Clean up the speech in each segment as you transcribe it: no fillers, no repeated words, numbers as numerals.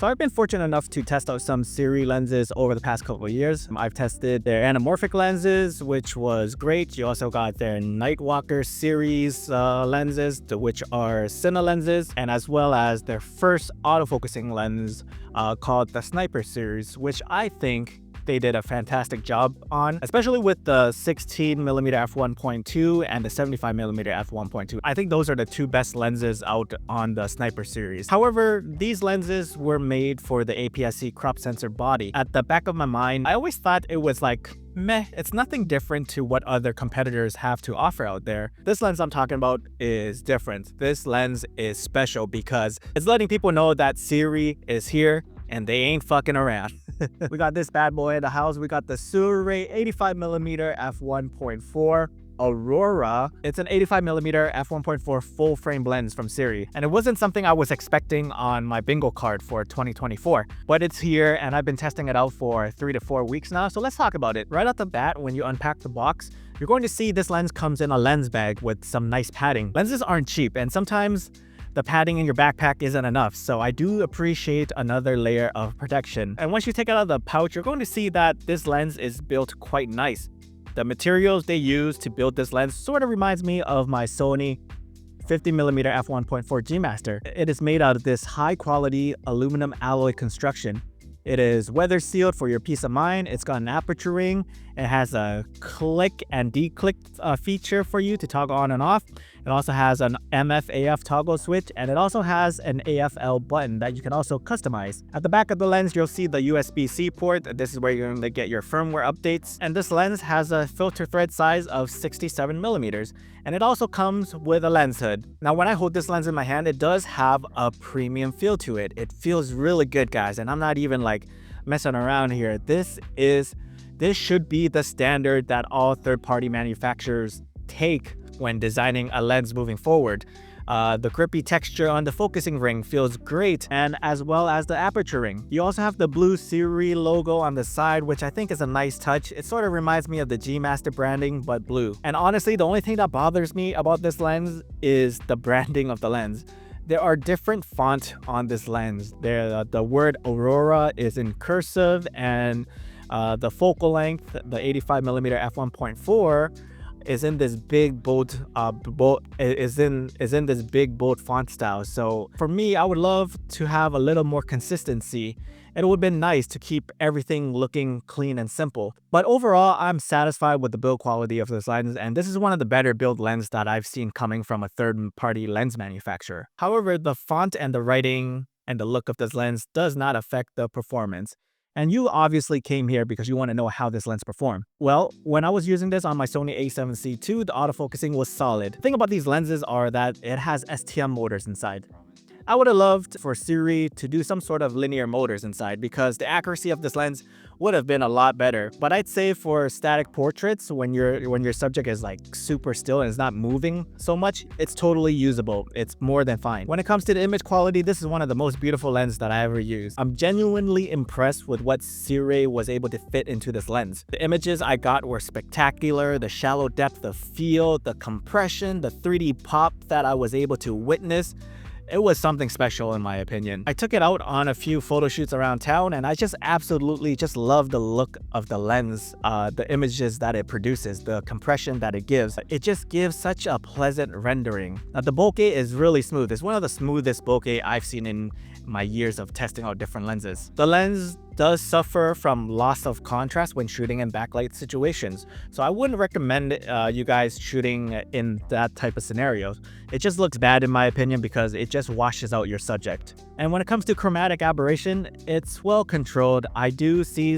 So I've been fortunate enough to test out some Sirui lenses over the past couple of years. I've tested their anamorphic lenses, which was great. You also got their Nightwalker series lenses, which are Cine lenses, and as well as their first autofocusing lens called the Sniper series, which I think they did a fantastic job on, especially with the 16mm F1.2 and the 75mm F1.2. I think those are the two best lenses out on the Sniper series. However, these lenses were made for the APS-C crop sensor body. At the back of my mind, I always thought it was like, meh, it's nothing different to what other competitors have to offer out there. This lens I'm talking about is different. This lens is special because it's letting people know that Sirui is here and they ain't fucking around. We got this bad boy in the house. We got the Sirui 85mm F1.4 Aurora. It's an 85mm F1.4 full frame lens from Sirui, and it wasn't something I was expecting on my bingo card for 2024, but it's here and I've been testing it out for 3 to 4 weeks now. So let's talk about it. Right off the bat, when you unpack the box, you're going to see this lens comes in a lens bag with some nice padding. Lenses aren't cheap, and sometimes the padding in your backpack isn't enough, so I do appreciate another layer of protection. And once you take it out of the pouch, you're going to see that this lens is built quite nice. The materials they use to build this lens sort of reminds me of my Sony 50mm F1.4 G Master. It is made out of this high quality aluminum alloy construction. It is weather sealed for your peace of mind. It's got an aperture ring. It has a click and declick feature for you to toggle on and off. It also has an MF/AF toggle switch, and it also has an AFL button that you can also customize. At the back of the lens, you'll see the USB-C port. This is where you're going to get your firmware updates. And this lens has a filter thread size of 67mm, and it also comes with a lens hood. Now, when I hold this lens in my hand, it does have a premium feel to it. It feels really good, guys, and I'm not even like messing around here. This should be the standard that all third-party manufacturers take when designing a lens moving forward. The grippy texture on the focusing ring feels great, and as well as the aperture ring. You also have the blue Sirui logo on the side, which I think is a nice touch. It sort of reminds me of the G Master branding, but blue. And honestly, the only thing that bothers me about this lens is the branding of the lens. There are different font on this lens. The word Aurora is in cursive, and the focal length, the 85mm F1.4, is in this big bold this big bold font style. So for me, I would love to have a little more consistency. It would have been nice to keep everything looking clean and simple. But overall, I'm satisfied with the build quality of this lens, and this is one of the better build lenses that I've seen coming from a third-party lens manufacturer. However, the font and the writing and the look of this lens does not affect the performance. And you obviously came here because you want to know how this lens performed. Well, when I was using this on my Sony a7C II, the autofocusing was solid. The thing about these lenses are that it has STM motors inside. I would have loved for Sirui to do some sort of linear motors inside because the accuracy of this lens would have been a lot better. But I'd say for static portraits, when your subject is like super still and is not moving so much, it's totally usable. It's more than fine. When it comes to the image quality, this is one of the most beautiful lenses that I ever used. I'm genuinely impressed with what Sirui was able to fit into this lens. The images I got were spectacular. The shallow depth of field, the compression, the 3D pop that I was able to witness. It was something special in my opinion. I took it out on a few photo shoots around town, and I just absolutely just love the look of the lens, the images that it produces, the compression that it gives. It just gives such a pleasant rendering. Now, the bokeh is really smooth. It's one of the smoothest bokeh I've seen in my years of testing out different lenses. The lens does suffer from loss of contrast when shooting in backlight situations, so I wouldn't recommend you guys shooting in that type of scenarios. It just looks bad in my opinion because it just washes out your subject. And when it comes to chromatic aberration, it's well controlled. I do see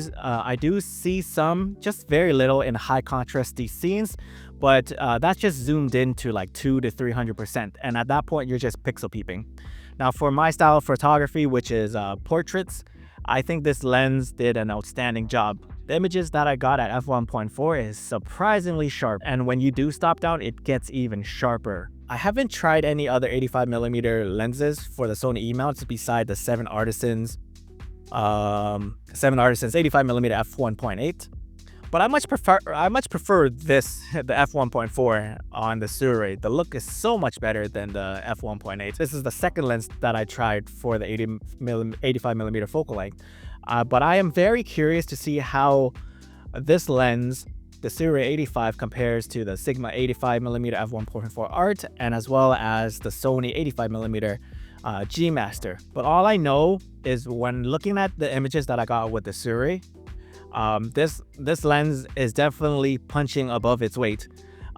some, just very little, in high contrasty scenes, but that's just zoomed in to like 200 to 300%, and at that point you're just pixel peeping. Now, for my style of photography, which is portraits, I think this lens did an outstanding job. The images that I got at f1.4 is surprisingly sharp, and when you do stop down, it gets even sharper. I haven't tried any other 85mm lenses for the Sony E-mounts beside the 7 Artisans 85mm f1.8. But I much prefer this the f1.4 on the Sirui. The look is so much better than the f1.8. This is the second lens that I tried for the 85mm focal length. But I am very curious to see how this lens, the Sirui 85, compares to the Sigma 85mm f1.4 Art, and as well as the Sony 85mm G Master. But all I know is when looking at the images that I got with the Sirui, this lens is definitely punching above its weight.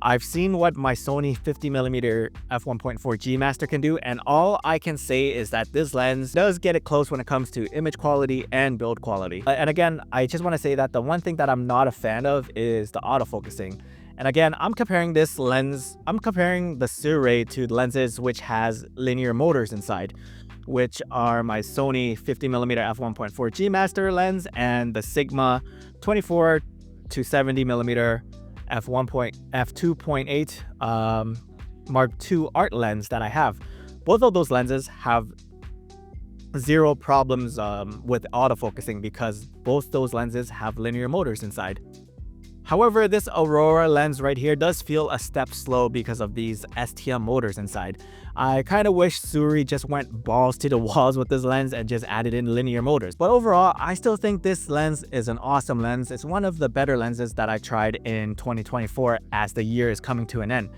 I've seen what my Sony 50mm f1.4 G Master can do, and all I can say is that this lens does get it close when it comes to image quality and build quality. And again, I just want to say that the one thing that I'm not a fan of is the autofocusing. And again, I'm comparing the Sirui to lenses which has linear motors inside, which are my Sony 50mm f1.4 G Master lens and the Sigma 24 to 70mm f2.8 Mark II Art lens that I have. Both of those lenses have zero problems with autofocusing because both those lenses have linear motors inside. However, this Aurora lens right here does feel a step slow because of these STM motors inside. I kind of wish Sirui just went balls to the walls with this lens and just added in linear motors. But overall, I still think this lens is an awesome lens. It's one of the better lenses that I tried in 2024 as the year is coming to an end.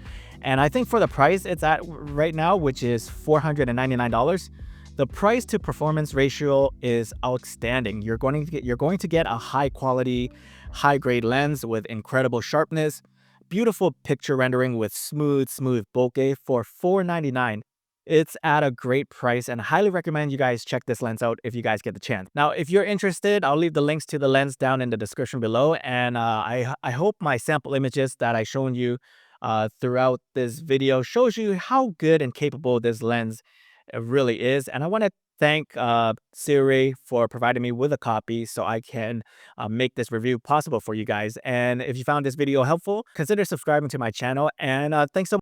And I think for the price it's at right now, which is $499, the price to performance ratio is outstanding. You're going to get a high quality, high grade lens with incredible sharpness, beautiful picture rendering with smooth bokeh for $499. It's at a great price and I highly recommend you guys check this lens out if you guys get the chance. Now, if you're interested, I'll leave the links to the lens down in the description below. And I hope my sample images that I shown you throughout this video shows you how good and capable this lens really is. And I want to thank Sirui for providing me with a copy so I can make this review possible for you guys. And if you found this video helpful, consider subscribing to my channel. And thanks so much.